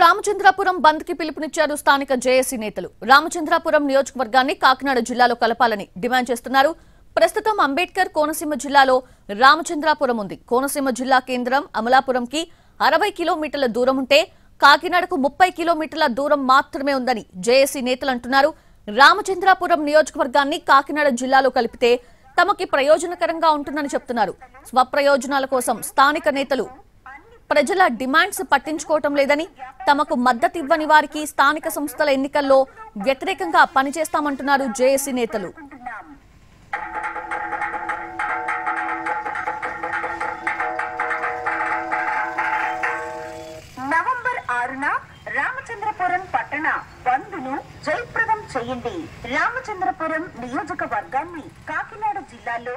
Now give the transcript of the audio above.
రామచంద్రాపురం బంద్ కి పిలుపునిచ్చారు స్థానిక జేఏసీ నేతలు. రామచంద్రాపురం నియోజకవర్గాన్ని కాకినాడ జిల్లాలో కలపాలని డిమాండ్ చేస్తున్నారు. ప్రస్తుతం అంబేద్కర్ కోనసీమ జిల్లాలో రామచంద్రాపురం ఉంది. కోనసీమ జిల్లా కేంద్రం అమలాపురంకి 60 కిలోమీటర్ల దూరం ఉంటే కాకినాడకు 30 కిలోమీటర్ల దూరం మాత్రమే ఉందని జేఏసీ నేతలు అంటున్నారు. రామచంద్రాపురం నియోజకవర్గాన్ని కాకినాడ జిల్లాలో కలిపితే తమకి ప్రయోజనకరంగా ఉంటుందని చెప్తున్నారు. స్వప్రయోజనాల కోసం స్థానిక నేతలు ప్రజల డిమాండ్స్ పట్టించుకోవటం లేదని, తమకు మద్దతు ఇవ్వని వారికి స్థానిక సంస్థల ఎన్నికల్లో వ్యతిరేకంగా పనిచేస్తామంటున్నారు జేఏసీ నేతలు. నవంబర్ 6న రామచంద్రపురం పట్టణ బంద్ను జయప్రదం చేయండి. రామచంద్రపురం నియోజకవర్గాన్ని కాకినాడ జిల్లాలో